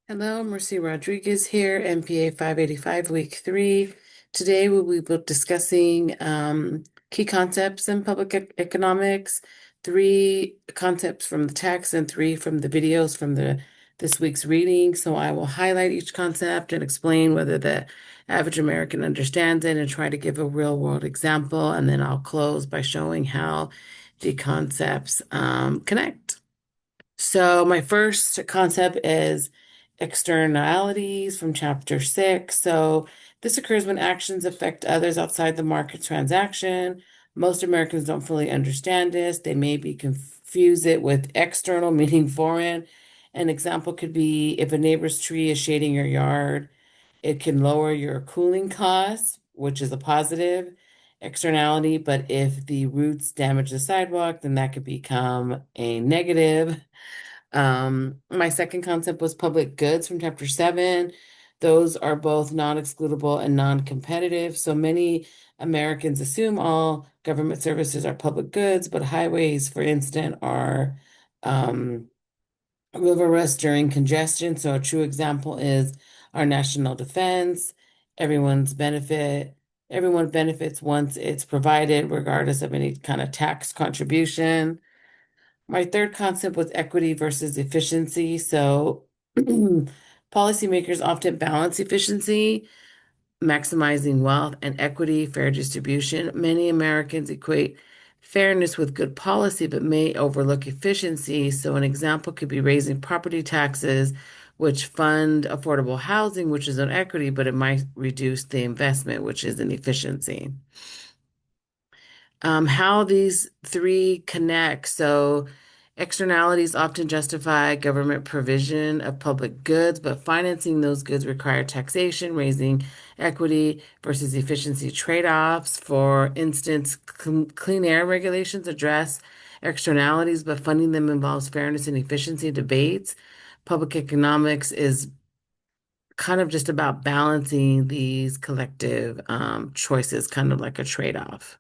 Hello, Mercy Rodriguez here, MPA585 Week 3. Today we'll be discussing key concepts in public economics, three concepts from the text and three from the videos from this week's reading. So I will highlight each concept and explain whether the average American understands it and try to give a real world example. And then I'll close by showing how the concepts connect. So my first concept is externalities from chapter 6. So this occurs when actions affect others outside the market transaction. Most Americans don't fully understand this. They maybe confuse it with external, meaning foreign. An example could be if a neighbor's tree is shading your yard, it can lower your cooling costs, which is a positive externality. But if the roots damage the sidewalk, then that could become a negative. My second concept was public goods from chapter 7. Those are both non-excludable and non-competitive. So many Americans assume all government services are public goods, but highways, for instance, are rigorous during congestion. So a true example is our national defense. Everyone's benefit, everyone benefits once it's provided, regardless of any kind of tax contribution. My third concept was equity versus efficiency. So, policymakers often balance efficiency, maximizing wealth, and equity, fair distribution. Many Americans equate fairness with good policy, but may overlook efficiency. So, an example could be raising property taxes, which fund affordable housing, which is an equity, but it might reduce the investment, which is an efficiency. How these three connect. So, externalities often justify government provision of public goods, but financing those goods require taxation, raising equity versus efficiency trade-offs. For instance, clean air regulations address externalities, but funding them involves fairness and efficiency debates. Public economics is kind of just about balancing these collective choices, kind of like a trade-off.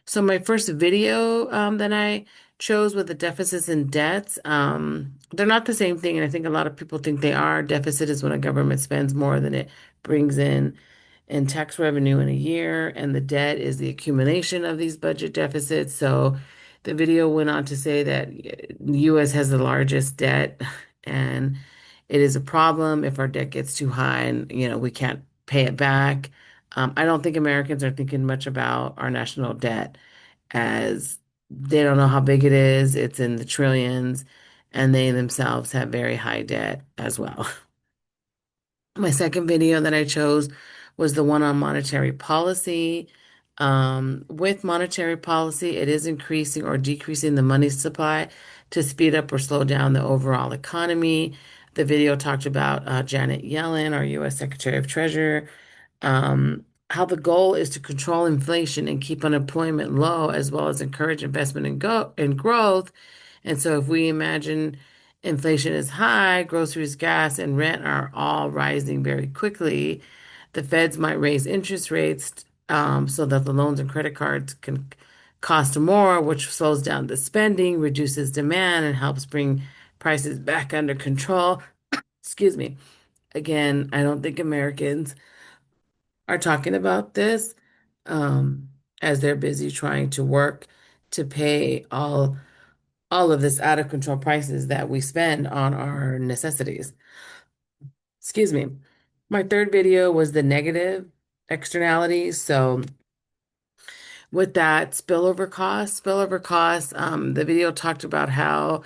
So my first video that I chose with the deficits and debts, they're not the same thing, and I think a lot of people think they are. Deficit is when a government spends more than it brings in tax revenue in a year, and the debt is the accumulation of these budget deficits. So the video went on to say that the U.S. has the largest debt, and it is a problem if our debt gets too high and we can't pay it back. I don't think Americans are thinking much about our national debt as they don't know how big it is. It's in the trillions, and they themselves have very high debt as well. My second video that I chose was the one on monetary policy. With monetary policy, it is increasing or decreasing the money supply to speed up or slow down the overall economy. The video talked about Janet Yellen, our U.S. Secretary of Treasury, how the goal is to control inflation and keep unemployment low, as well as encourage investment and growth. And so, if we imagine inflation is high, groceries, gas, and rent are all rising very quickly, the feds might raise interest rates so that the loans and credit cards can cost more, which slows down the spending, reduces demand, and helps bring prices back under control. Excuse me. Again, I don't think Americans are talking about this um, as they're busy trying to work to pay all of this out of control prices that we spend on our necessities. Excuse me. My third video was the negative externalities. So with that spillover costs, the video talked about how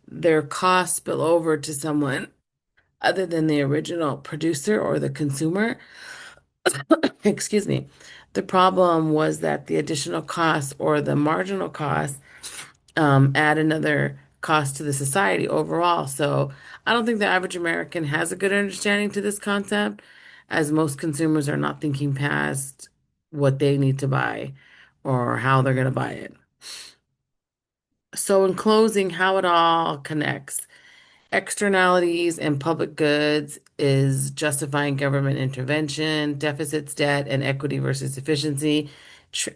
their costs spill over to someone other than the original producer or the consumer. Excuse me. The problem was that the additional costs or the marginal costs add another cost to the society overall. So I don't think the average American has a good understanding to this concept, as most consumers are not thinking past what they need to buy or how they're going to buy it. So in closing, how it all connects. Externalities and public goods is justifying government intervention, deficits, debt, and equity versus efficiency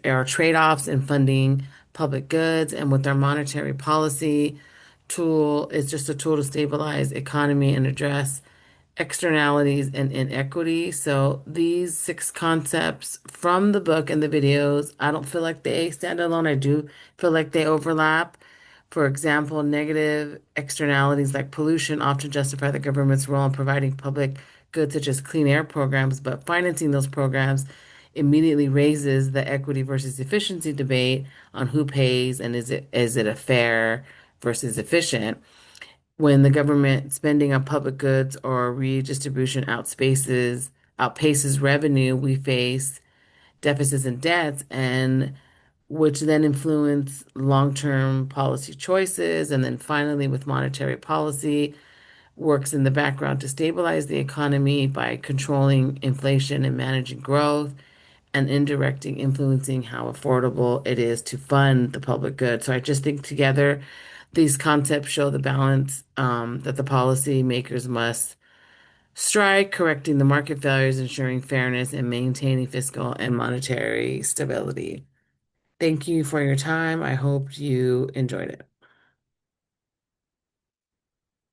are trade-offs in funding public goods. And with our monetary policy tool, it's just a tool to stabilize economy and address externalities, and inequity. So these six concepts from the book and the videos, I don't feel like they stand alone. I do feel like they overlap. For example, negative externalities like pollution often justify the government's role in providing public goods such as clean air programs, but financing those programs immediately raises the equity versus efficiency debate on who pays and is it a fair versus efficient. When the government spending on public goods or redistribution outpaces revenue, we face deficits and debts, and which then influence long-term policy choices. And then finally, with monetary policy, works in the background to stabilize the economy by controlling inflation and managing growth, and indirectly influencing how affordable it is to fund the public good. So I just think together, these concepts show the balance that the policy makers must strike, correcting the market failures, ensuring fairness, and maintaining fiscal and monetary stability. Thank you for your time. I hope you enjoyed it.